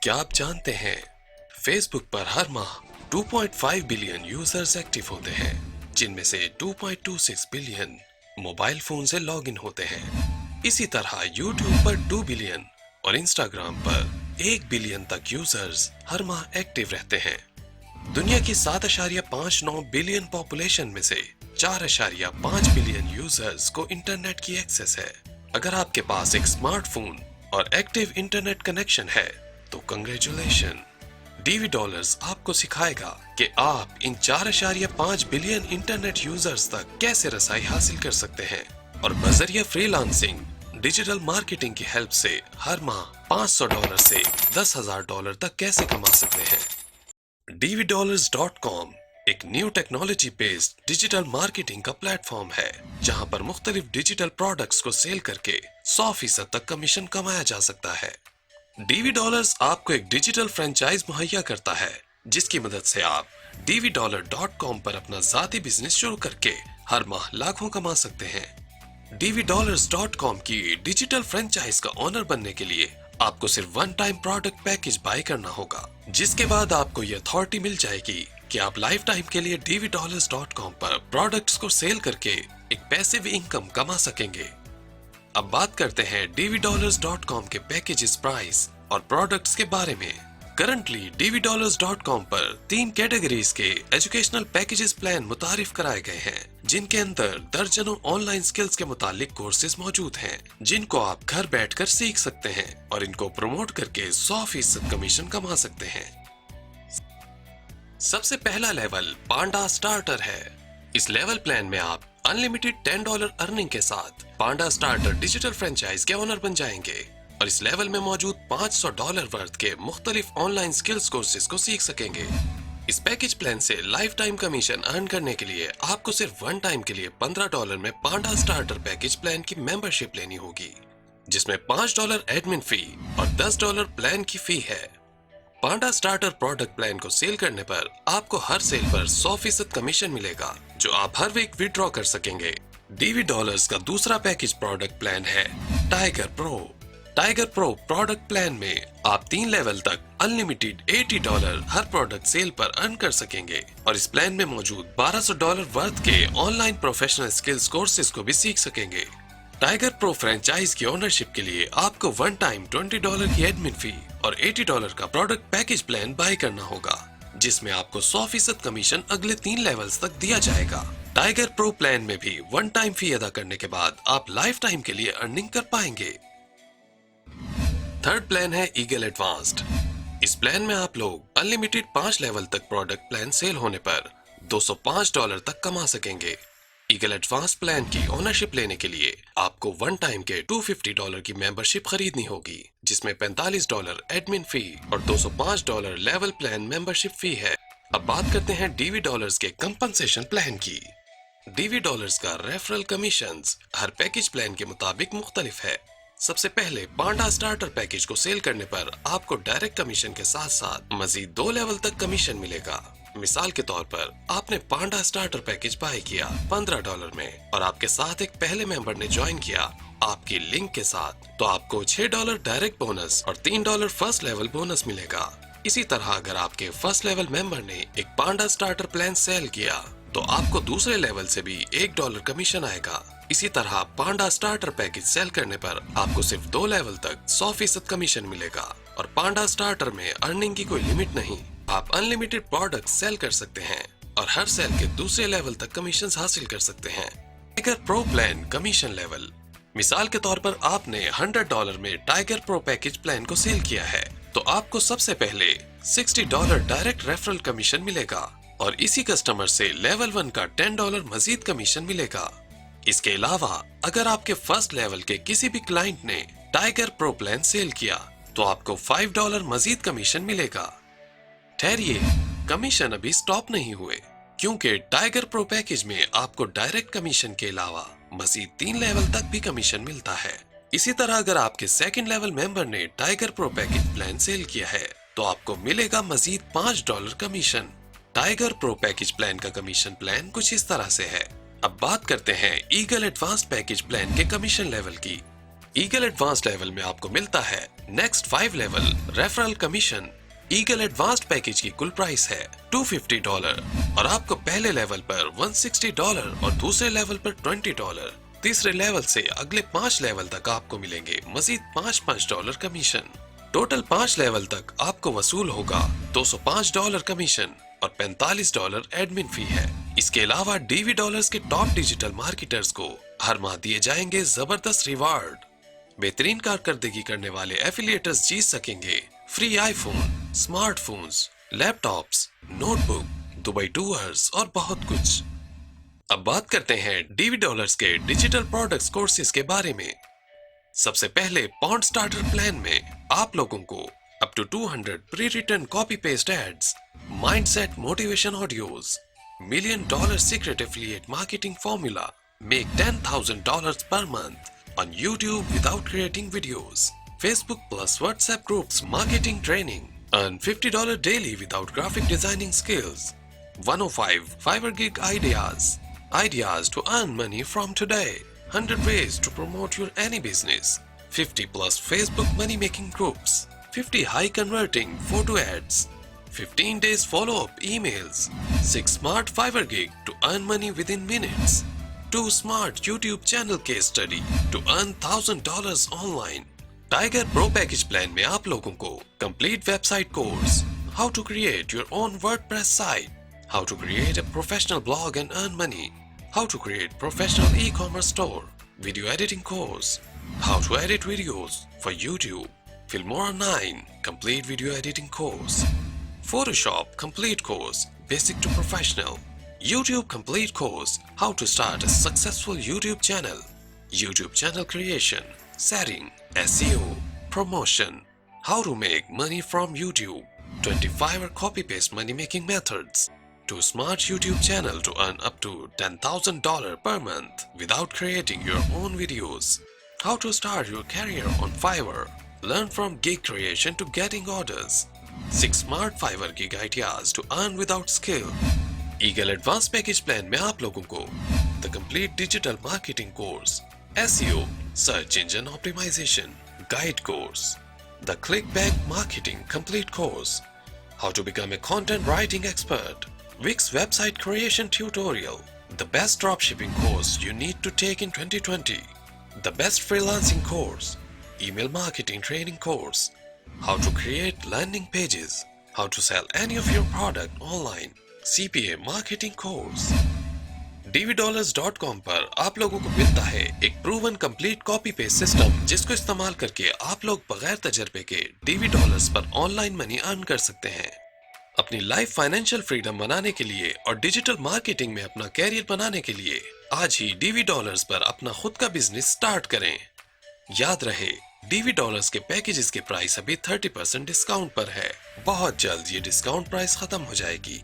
क्या आप जानते हैं फेसबुक पर हर माह 2.5 बिलियन यूजर्स एक्टिव होते हैं, जिनमें से 2.26 बिलियन मोबाइल फोन से लॉगिन होते हैं। इसी तरह यूट्यूब पर 2 बिलियन और इंस्टाग्राम पर 1 बिलियन तक यूजर्स हर माह एक्टिव रहते हैं। दुनिया की 7.59 बिलियन पॉपुलेशन में से 4.5 बिलियन यूजर्स को इंटरनेट की एक्सेस है। अगर आपके पास एक स्मार्टफोन और एक्टिव इंटरनेट कनेक्शन है तो कंग्रेचुलेशन। डीवी डॉलर्स आपको सिखाएगा कि आप इन 4.5 बिलियन इंटरनेट यूजर्स तक कैसे रसाई हासिल कर सकते हैं और बजरिया फ्रीलांसिंग डिजिटल मार्केटिंग की हेल्प से हर माह $500 से $10,000 तक कैसे कमा सकते हैं। dvdollars.com एक new technology based digital marketing का प्लेटफॉर्म है, जहां पर मुख्तलिफ डिजिटल प्रोडक्ट्स को सेल करके 100% तक कमीशन कमाया जा सकता है। डीवी डॉलर्स आपको एक डिजिटल फ्रेंचाइज मुहैया करता है, जिसकी मदद से आप dvdollar.com पर अपना जाती बिजनेस शुरू करके हर माह लाखों कमा सकते हैं। dvdollars.com की डिजिटल फ्रेंचाइज का ओनर बनने के लिए आपको सिर्फ one time product package buy करना होगा, जिसके बाद आपको ये अथॉरिटी मिल जाएगी कि आप लाइफ टाइम के लिए dvdollars.com पर प्रोडक्ट्स को सेल करके एक पैसिव इनकम कमा सकेंगे। अब बात करते हैं dvdollars.com के पैकेजेस प्राइस और प्रोडक्ट्स के बारे में। करंटली dvdollars.com पर 3 कैटेगरीज के एजुकेशनल पैकेजेस प्लान मुतारिफ कराए गए हैं, जिनके अंदर दर्जनों ऑनलाइन स्किल्स के मुतालिक कोर्सेज मौजूद हैं, जिनको आप घर बैठकर सीख सकते हैं और इनको प्रमोट करके 100% कमीशन कमा सकते हैं। सबसे पहला लेवल पांडा स्टार्टर है। इस लेवल प्लान में आप अनलिमिटेड $10 अर्निंग के साथ पांडा स्टार्टर डिजिटल फ्रेंचाइज के ओनर बन जाएंगे और इस लेवल में मौजूद $500 वर्थ के मुख्तलिफ ऑनलाइन स्किल्स कोर्सेज को सीख सकेंगे। इस पैकेज प्लान से लाइफ टाइम कमीशन अर्न करने के लिए आपको सिर्फ वन टाइम के लिए $15 में पांडा स्टार्टर पैकेज प्लान की मेंबरशिप लेनी होगी, जिसमें $5 एडमिन फी और $10 प्लान की फी है। पांडा स्टार्टर प्रोडक्ट प्लान को सेल करने पर आपको हर सेल पर 100% कमीशन मिलेगा, जो आप हर वीक विड्रॉ कर सकेंगे। डीवी डॉलर्स का दूसरा पैकेज प्रोडक्ट प्लान है tiger pro. Tiger pro product plan में आप 3 लेवल तक अनलिमिटेड $80 हर प्रोडक्ट सेल पर अर्न कर सकेंगे और इस प्लान में मौजूद $1200 वर्थ के ऑनलाइन प्रोफेशनल स्किल्स कोर्सेज को भी सीख सकेंगे। टाइगर प्रो फ्रेंचाइज की ओनरशिप के लिए आपको वन टाइम $20 की एडमिन फी और $80 का प्रोडक्ट पैकेज प्लान बाय करना होगा, जिसमें आपको 100% कमीशन अगले 3 लेवल्स तक दिया जाएगा। टाइगर प्रो प्लान में भी वन टाइम फी अदा करने के बाद आप लाइफ टाइम के लिए अर्निंग कर पाएंगे। थर्ड प्लान है ईगल एडवांस्ड। इस प्लान में आप लोग अनलिमिटेड 5 लेवल तक प्रोडक्ट प्लान सेल होने पर $205 तक कमा सकेंगे। ईगल एडवांस प्लान की ओनरशिप लेने के लिए आपको वन टाइम के $250 की मेंबरशिप खरीदनी होगी, जिसमें $45 एडमिन फी और $205 लेवल प्लान मेंबरशिप फी है। अब बात करते हैं डीवी डॉलर्स के कंपनसेशन प्लान की। डीवी डॉलर्स का रेफरल कमीशंस हर पैकेज प्लान के मुताबिक मुख्तलिफ है। सबसे पहले पांडा स्टार्टर पैकेज को सेल करने पर आपको डायरेक्ट कमीशन के साथ साथ मजीद 2 लेवल तक कमीशन मिलेगा। मिसाल के तौर पर आपने पांडा स्टार्टर पैकेज बाय किया $15 में और आपके साथ एक पहले मेंबर ने ज्वाइन किया आपकी लिंक के साथ, तो आपको $6 डायरेक्ट बोनस और $3 फर्स्ट लेवल बोनस मिलेगा। इसी तरह अगर आपके फर्स्ट लेवल मेंबर ने एक पांडा स्टार्टर प्लान सेल किया तो आपको दूसरे लेवल से भी $1 कमीशन आएगा। इसी तरह पांडा स्टार्टर पैकेज सेल करने पर आपको सिर्फ 2 लेवल तक 100% कमीशन मिलेगा और पांडा स्टार्टर में अर्निंग की कोई लिमिट नहीं, आप अनलिमिटेड प्रोडक्ट सेल कर सकते हैं और हर सेल के दूसरे लेवल तक कमीशन हासिल कर सकते हैं। Tiger pro plan commission level, मिसाल के तौर पर आपने $100 में टाइगर प्रो पैकेज प्लान को सेल किया है, तो आपको सबसे पहले $60 डायरेक्ट रेफरल कमीशन मिलेगा और इसी कस्टमर से लेवल 1 का $10 मजीद कमीशन मिलेगा। इसके अलावा अगर आपके फर्स्ट लेवल के किसी भी क्लाइंट ने टाइगर प्रो प्लान सेल किया तो आपको $5 मजीद कमीशन मिलेगा। ठहरिए, कमीशन अभी स्टॉप नहीं हुए, क्योंकि टाइगर प्रो पैकेज में आपको डायरेक्ट कमीशन के अलावा मजीद 3 लेवल तक भी कमीशन मिलता है। इसी तरह अगर आपके सेकंड लेवल मेंबर ने tiger pro package plan sale किया है तो आपको मिलेगा मजीद $5 commission. Tiger pro package plan का कमीशन प्लान कुछ इस तरह से है। अब बात करते हैं ईगल एडवांस पैकेज प्लान के कमीशन लेवल की। ईगल एडवांस लेवल में आपको मिलता है next 5 level referral commission. Eagle advanced package की कुल प्राइस है $250 और आपको पहले लेवल पर $160 और दूसरे लेवल पर $20। तीसरे लेवल से अगले 5 लेवल तक आपको मिलेंगे मजीद $5 कमीशन। टोटल 5 लेवल तक आपको वसूल होगा $205 कमीशन और $45 एडमिन फी है। इसके अलावा डीवी डॉलर्स के टॉप डिजिटल मार्केटर्स को हर माह दिए जाएंगे जबरदस्त रिवार्ड। बेहतरीन कारकर्दगी करने वाले एफिलिएटर्स जीत सकेंगे free iPhone, smartphones, laptops, notebook, Dubai tours और बहुत कुछ। अब बात करते हैं डीवी डॉलर्स के डिजिटल प्रोडक्ट्स कोर्सेज के बारे में। सबसे पहले पॉन्ड स्टार्टर प्लान में आप लोगों को up to 200 prewritten copy paste ads, mindset motivation audios, $1 million secret affiliate marketing formula, make $10,000 per month on YouTube without creating videos, Facebook plus WhatsApp groups marketing training, earn $50 daily without graphic designing skills, 105 Fiverr gig ideas to earn money from today, 100 ways to promote your any business, 50 plus Facebook money making groups, 50 high converting photo ads, 15 days follow up emails, 6 smart Fiverr gig to earn money within minutes, 2 smart YouTube channel case study to earn $1,000 online. Tiger pro package plan में आप लोगों को complete website course, how to create your own WordPress site, how to create a professional blog and earn money, how to create professional e-commerce store, video editing course, how to edit videos for YouTube, Filmora 9 complete video editing course, Photoshop complete course basic to professional, YouTube complete course how to start a successful YouTube channel, YouTube channel creation, setting, SEO, promotion, how to make money from YouTube, 25 copy paste money making methods, to smart YouTube channel to earn up to $10,000 per month without creating your own videos, how to start your career on Fiverr, learn from gig creation to getting orders, 6 smart Fiverr gig ideas to earn without skill. Eagle Advanced Package Plan में आप लोगों को the complete digital marketing course, SEO, search engine optimization, guide course, the ClickBank marketing complete course, how to become a content writing expert, Wix website creation tutorial, the best dropshipping course you need to take in 2020, the best freelancing course, email marketing training course, how to create landing pages, how to sell any of your product online, CPA marketing course. dvdollars.com पर आप लोगों को मिलता है एक proven complete copy paste system जिसको इस्तेमाल करके आप लोग बगैर तजर्बे के डीवी डॉलर्स पर ऑनलाइन मनी अर्न कर सकते हैं। अपनी लाइफ फाइनेंशियल फ्रीडम बनाने के लिए और डिजिटल मार्केटिंग में अपना कैरियर बनाने के लिए आज ही डीवी डॉलर्स पर अपना खुद का बिजनेस स्टार्ट करें। याद रहे डीवी डॉलर्स के पैकेजेस के प्राइस अभी 30% डिस्काउंट पर है। बहुत जल्द ये डिस्काउंट प्राइस खत्म हो जाएगी।